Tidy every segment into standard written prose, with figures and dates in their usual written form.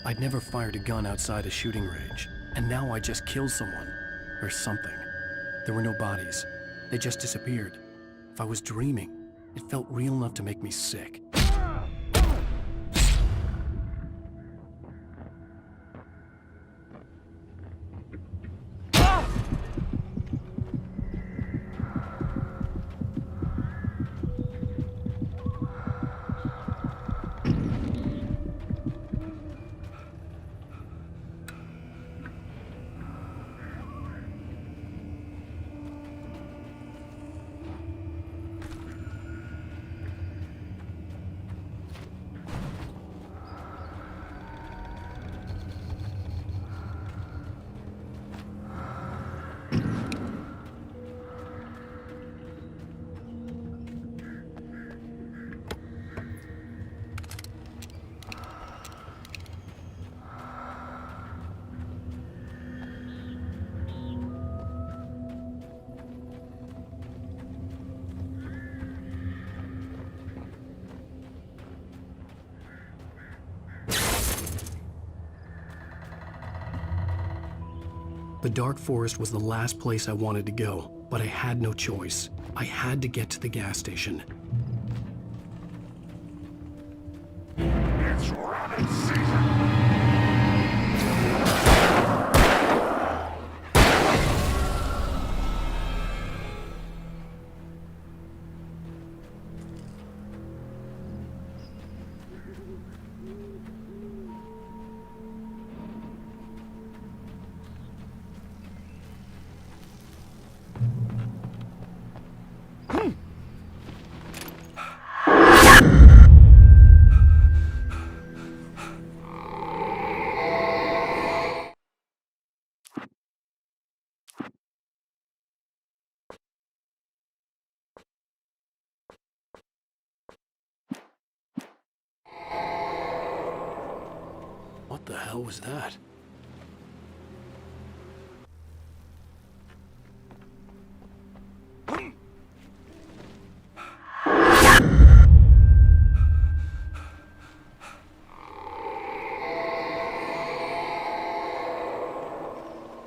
I'd never fired a gun outside a shooting range, and now I just killed someone. Or something. There were no bodies. They just disappeared. If I was dreaming, it felt real enough to make me sick. The dark forest was the last place I wanted to go, but I had no choice. I had to get to the gas station. It's rabbit season! What the hell was that?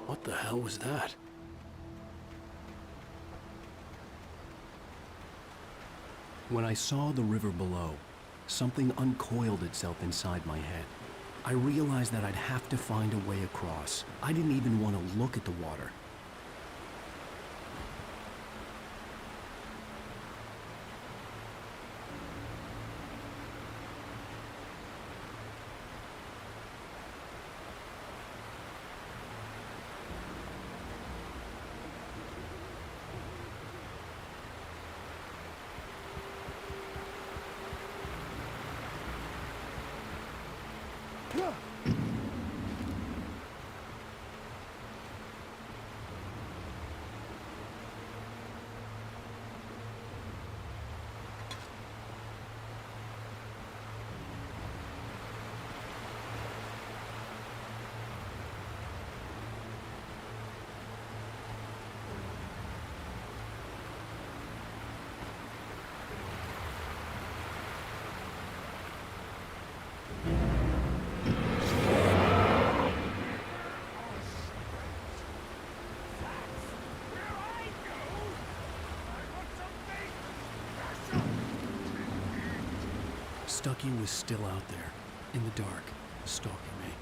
What the hell was that? When I saw the river below, something uncoiled itself inside my head. I realized that I'd have to find a way across. I didn't even want to look at the water. Stucky was still out there, in the dark, stalking me.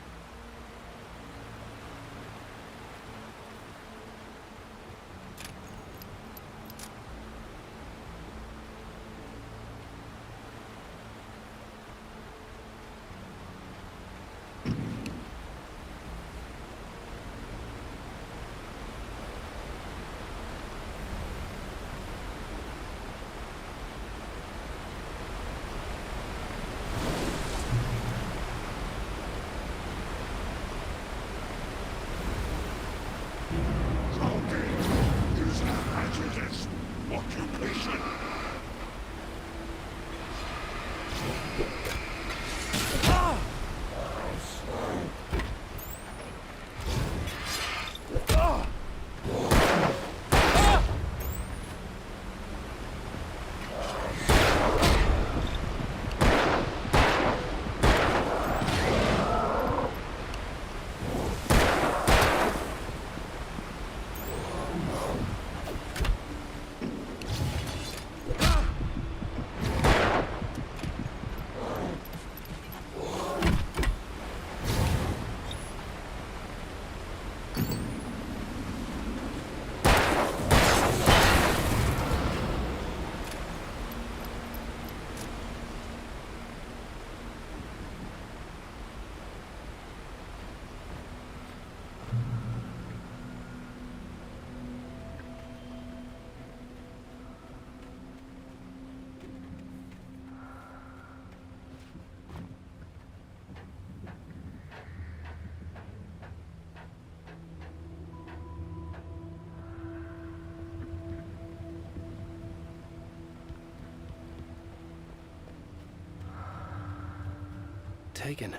taken.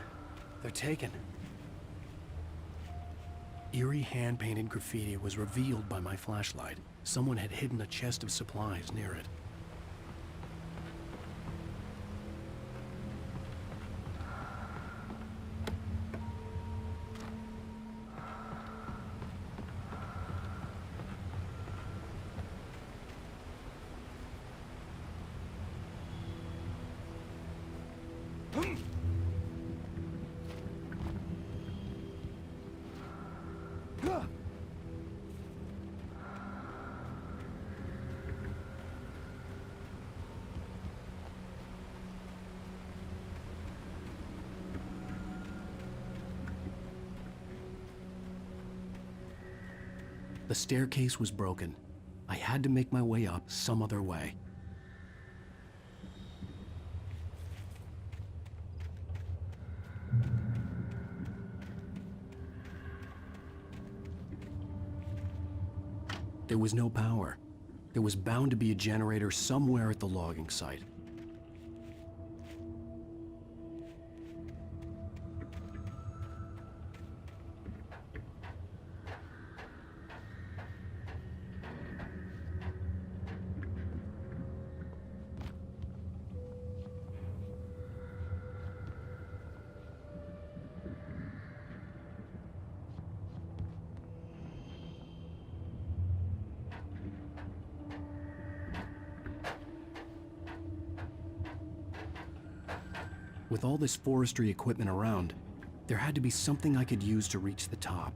They're taken. Eerie hand-painted graffiti was revealed by my flashlight. Someone had hidden a chest of supplies near it. The staircase was broken. I had to make my way up some other way. There was no power. There was bound to be a generator somewhere at the logging site. With all this forestry equipment around, there had to be something I could use to reach the top.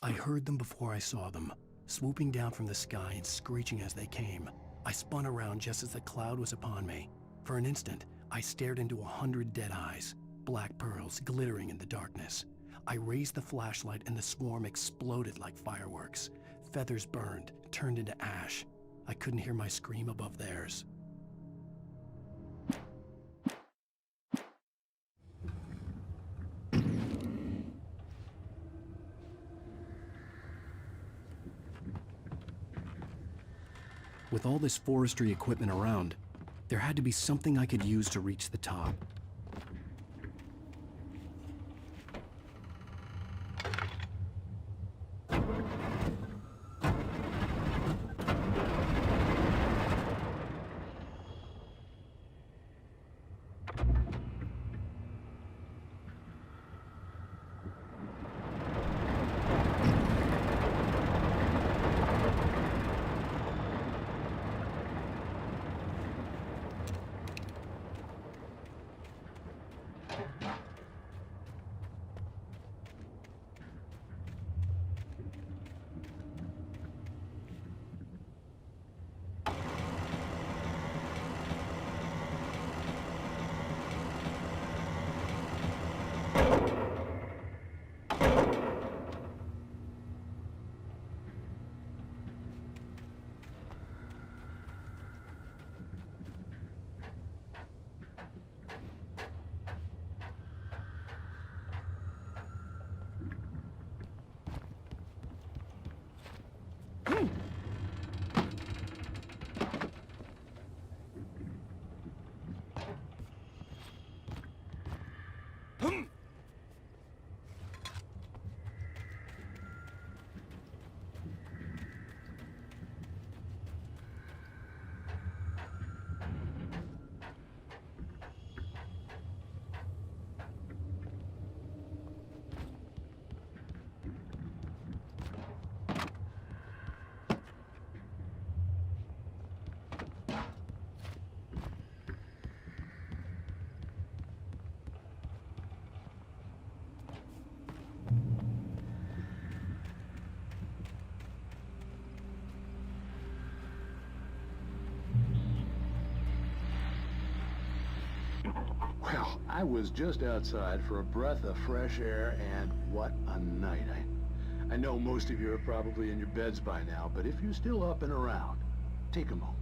I heard them before I saw them, swooping down from the sky and screeching as they came. I spun around just as the cloud was upon me. For an instant, I stared into 100 dead eyes, black pearls glittering in the darkness. I raised the flashlight and the swarm exploded like fireworks. Feathers burned, turned into ash. I couldn't hear my scream above theirs. With all this forestry equipment around, there had to be something I could use to reach the top. Well, I was just outside for a breath of fresh air, and what a night. I know most of you are probably in your beds by now, but if you're still up and around, take a moment.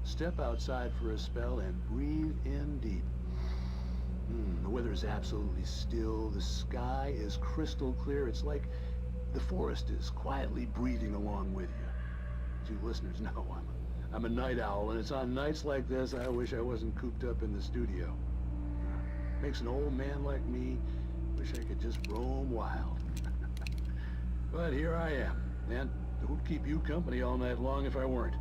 Step outside for a spell and breathe in deep. The weather is absolutely still. The sky is crystal clear. It's like the forest is quietly breathing along with you. As you listeners know, I'm a night owl, and it's on nights like this I wish I wasn't cooped up in the studio. Makes an old man like me wish I could just roam wild. But here I am, and who'd keep you company all night long if I weren't?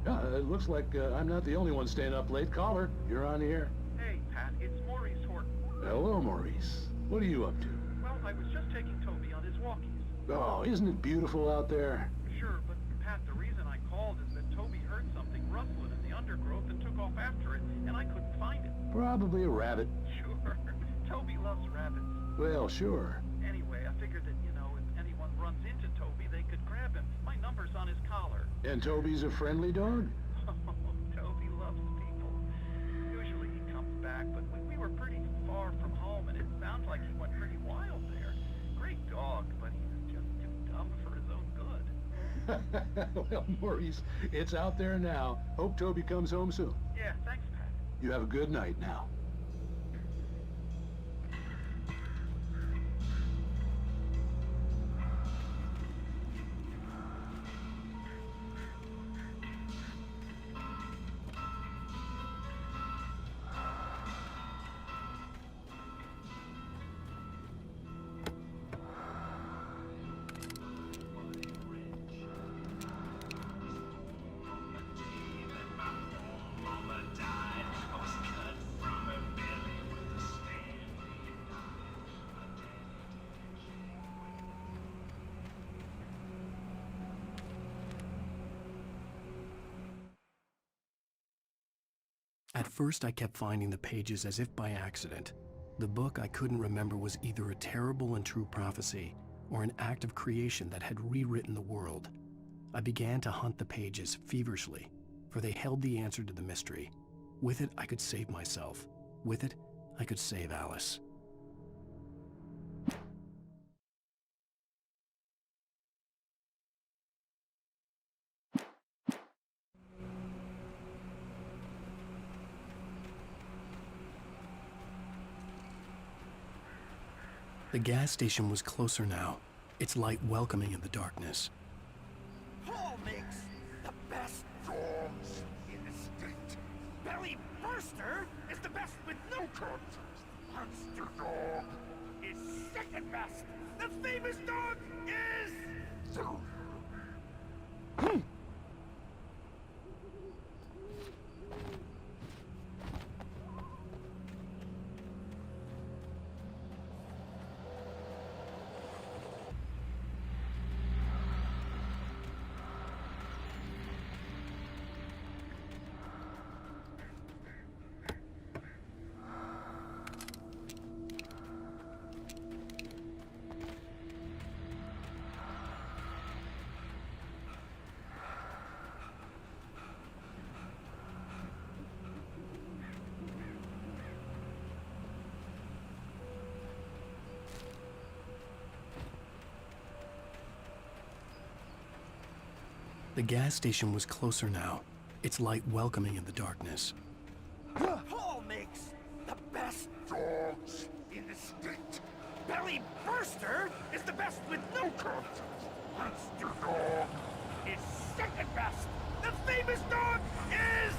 It looks like I'm not the only one staying up late. Caller, you're on the air. Hey, Pat, it's Maurice Horton. Hello, Maurice. What are you up to? Well, I was just taking Toby on his walkies. Oh, isn't it beautiful out there? Sure, but Pat, the reason I called is that Toby heard something rustling in the undergrowth and took off after it, and I couldn't find it. Probably a rabbit. Sure. Toby loves rabbits. Well, sure. Anyway, I figured that, if anyone runs into Toby, they could grab him. My number's on his collar. And Toby's a friendly dog? Oh, Toby loves people. Usually he comes back, but we were pretty far from home, and it sounds like he went pretty wild there. Great dog, but he's just too dumb for his own good. Well, Maurice, it's out there now. Hope Toby comes home soon. Yeah, thanks, Pat. You have a good night now. At first, I kept finding the pages as if by accident. The book I couldn't remember was either a terrible and true prophecy or an act of creation that had rewritten the world. I began to hunt the pages feverishly, for they held the answer to the mystery. With it, I could save myself. With it, I could save Alice. The gas station was closer now, its light welcoming in the darkness. Paul makes the best dogs in the state. Belly Burster is the best with no contest. Monster Dog is second best. The famous dog is... The gas station was closer now, its light welcoming in the darkness. Paul makes the best dogs in the state. Belly Burster is the best with no contest. Monster Dog is second best. The famous dog is...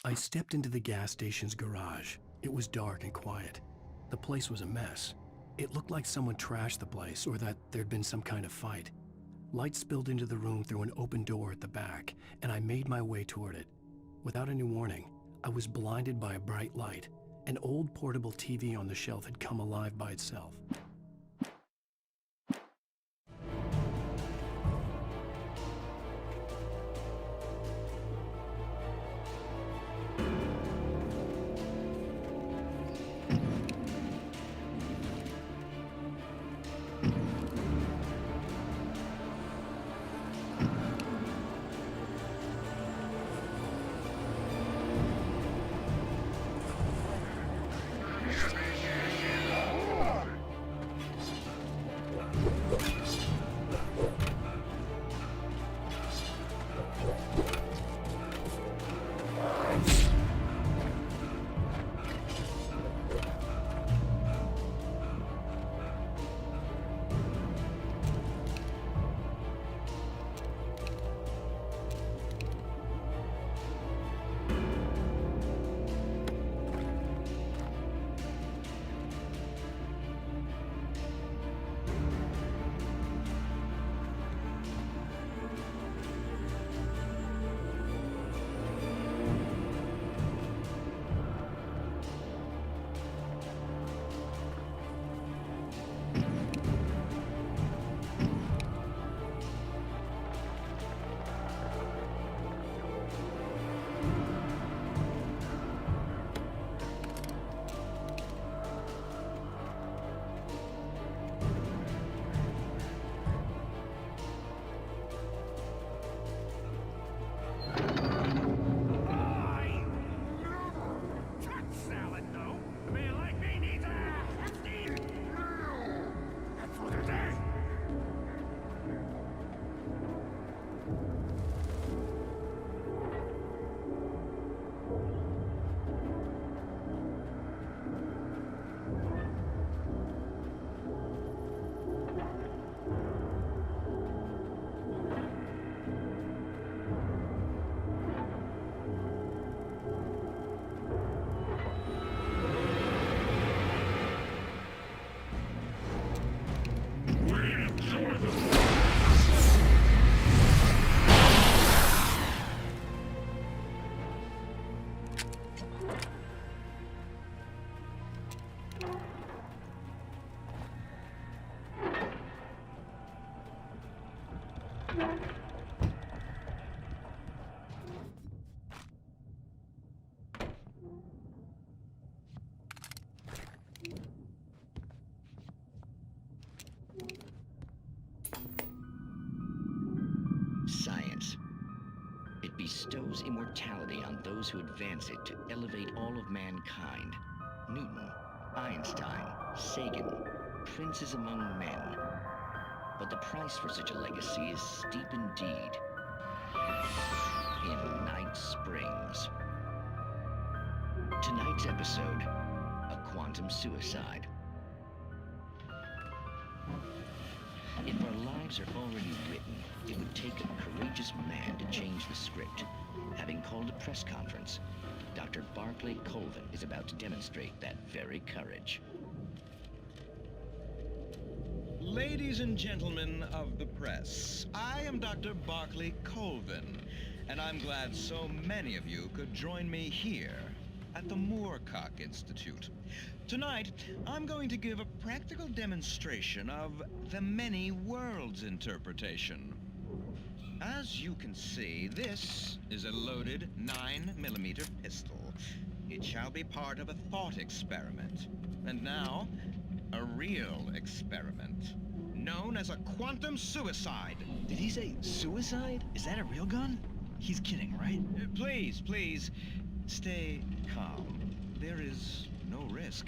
I stepped into the gas station's garage. It was dark and quiet. The place was a mess. It looked like someone trashed the place or that there'd been some kind of fight. Light spilled into the room through an open door at the back, and I made my way toward it. Without any warning, I was blinded by a bright light. An old portable TV on the shelf had come alive by itself. bestows immortality on those who advance it to elevate all of mankind. Newton, Einstein, Sagan, princes among men. But the price for such a legacy is steep indeed. In Night Springs. Tonight's episode, a quantum suicide. If our lives are already written, it would take a courageous man to change the script. Having called a press conference, Dr. Barclay Colvin is about to demonstrate that very courage. Ladies and gentlemen of the press, I am Dr. Barclay Colvin, and I'm glad so many of you could join me here at the Moorcock Institute. Tonight, I'm going to give a practical demonstration of the many worlds interpretation. As you can see, this is a loaded 9mm pistol. It shall be part of a thought experiment. And now, a real experiment, known as a quantum suicide. Did he say suicide? Is that a real gun? He's kidding, right? Please, stay calm. There is no risk.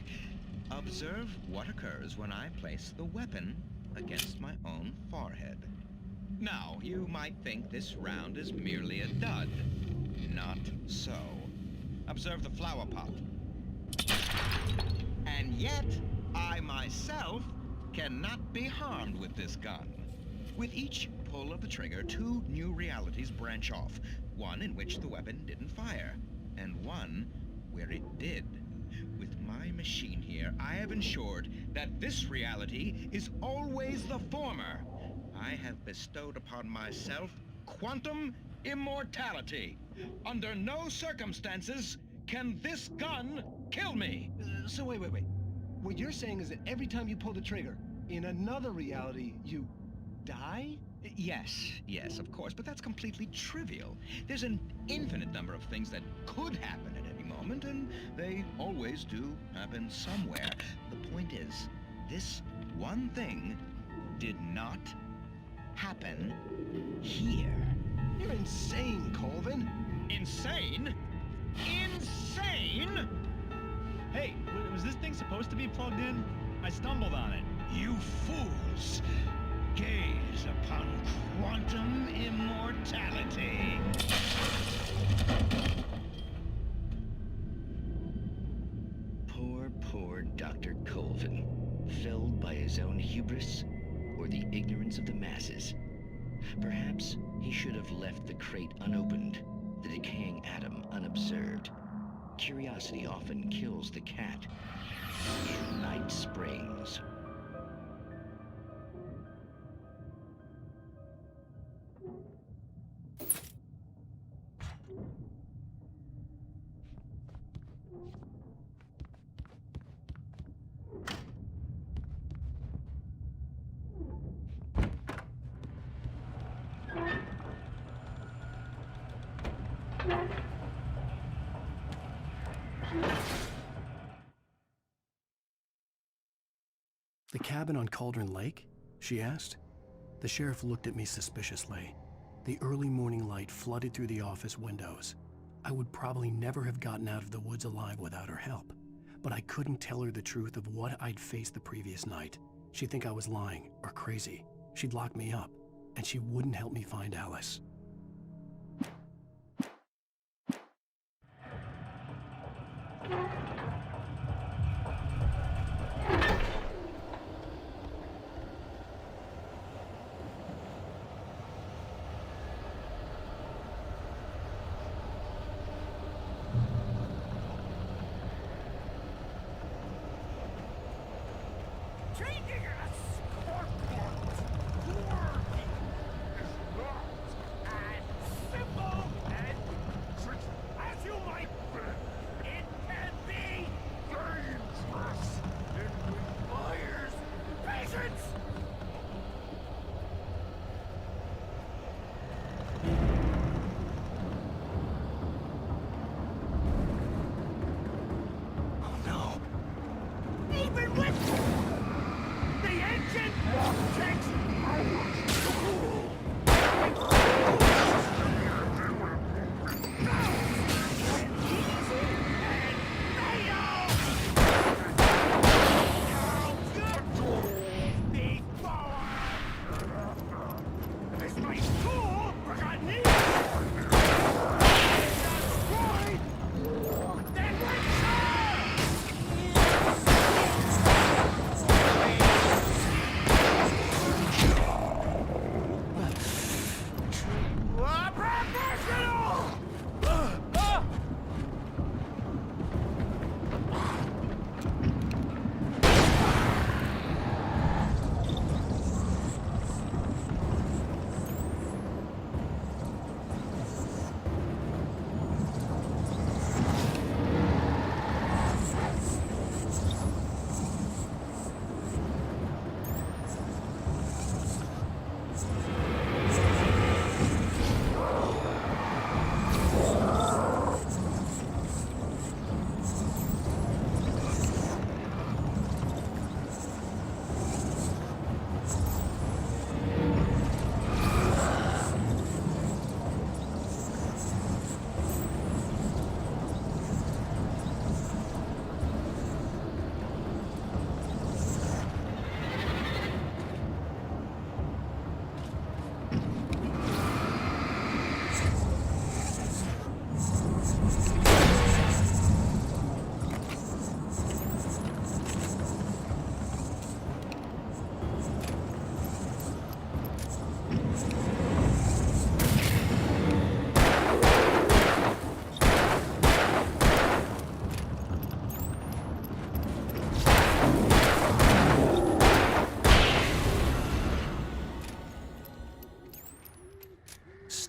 Observe what occurs when I place the weapon against my own forehead. Now, you might think this round is merely a dud. Not so. Observe the flower pot. And yet, I myself cannot be harmed with this gun. With each pull of the trigger, two new realities branch off. One in which the weapon didn't fire, and one where it did. With my machine here, I have ensured that this reality is always the former. I have bestowed upon myself quantum immortality. Under no circumstances can this gun kill me. So wait. What you're saying is that every time you pull the trigger, in another reality, you die? Yes, of course, but that's completely trivial. There's an infinite number of things that could happen at any moment, and they always do happen somewhere. The point is, this one thing did not happen here. You're insane, Colvin. Insane? Insane? Hey, was this thing supposed to be plugged in? I stumbled on it. You fools! Gaze upon quantum immortality. Poor Dr. Colvin, felled by his own hubris or the ignorance of the masses. Perhaps he should have left the crate unopened, the decaying atom unobserved. Curiosity often kills the cat. In Night Springs. The cabin on Cauldron Lake? She asked. The sheriff looked at me suspiciously. The early morning light flooded through the office windows. I would probably never have gotten out of the woods alive without her help, but I couldn't tell her the truth of what I'd faced the previous night. She'd think I was lying or crazy. She'd lock me up, and she wouldn't help me find Alice. Changing a scorpion worthy is not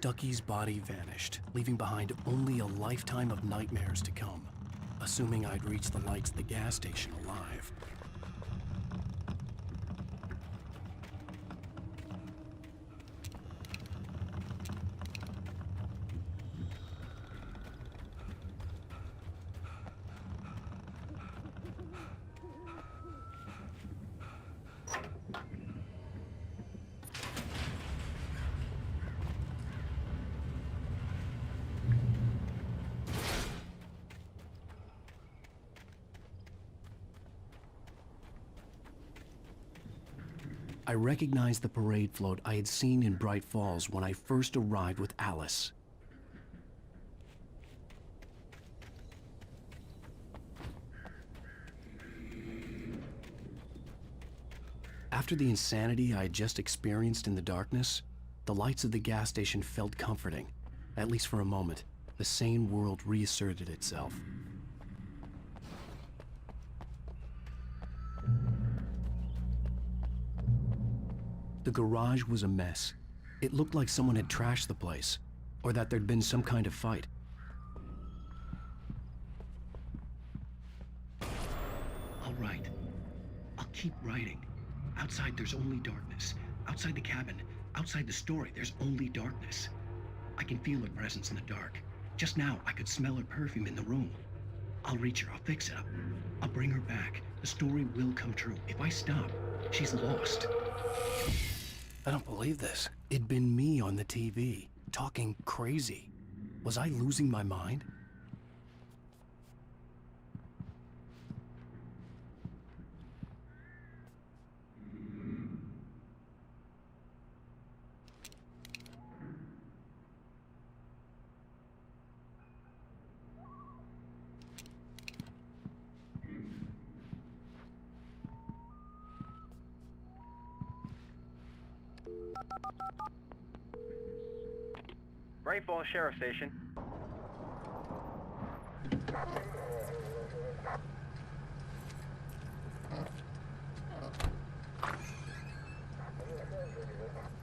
Stucky's body vanished, leaving behind only a lifetime of nightmares to come, assuming I'd reach the lights of the gas station alive. I recognized the parade float I had seen in Bright Falls when I first arrived with Alice. After the insanity I had just experienced in the darkness, the lights of the gas station felt comforting. At least for a moment, the sane world reasserted itself. The garage was a mess. It looked like someone had trashed the place, or that there'd been some kind of fight. I'll write. I'll keep writing. Outside there's only darkness. Outside the cabin, outside the story, there's only darkness. I can feel her presence in the dark. Just now, I could smell her perfume in the room. I'll reach her, I'll fix it up. I'll bring her back. The story will come true. If I stop, she's lost. I don't believe this. It'd been me on the TV, talking crazy. Was I losing my mind? Great Falls Sheriff Station.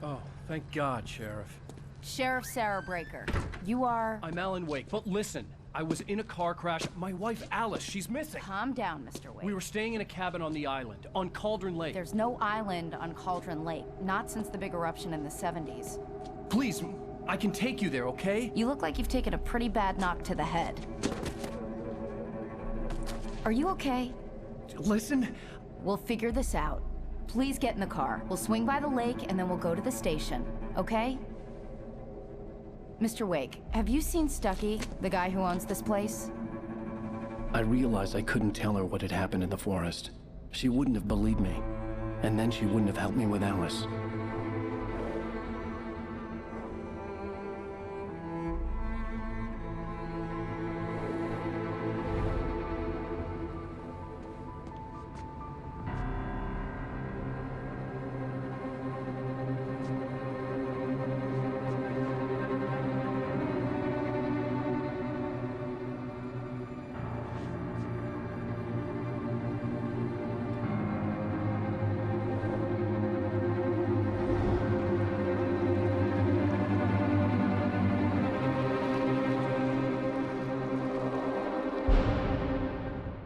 Oh, thank God, Sheriff. Sheriff Sarah Breaker. You are... I'm Alan Wake, but listen, I was in a car crash. My wife, Alice, she's missing. Calm down, Mr. Wake. We were staying in a cabin on the island, on Cauldron Lake. There's no island on Cauldron Lake, not since the big eruption in the 70s. Please, I can take you there, okay? You look like you've taken a pretty bad knock to the head. Are you okay? Listen. We'll figure this out. Please get in the car. We'll swing by the lake and then we'll go to the station, okay? Mr. Wake, have you seen Stucky, the guy who owns this place? I realized I couldn't tell her what had happened in the forest. She wouldn't have believed me. And then she wouldn't have helped me with Alice.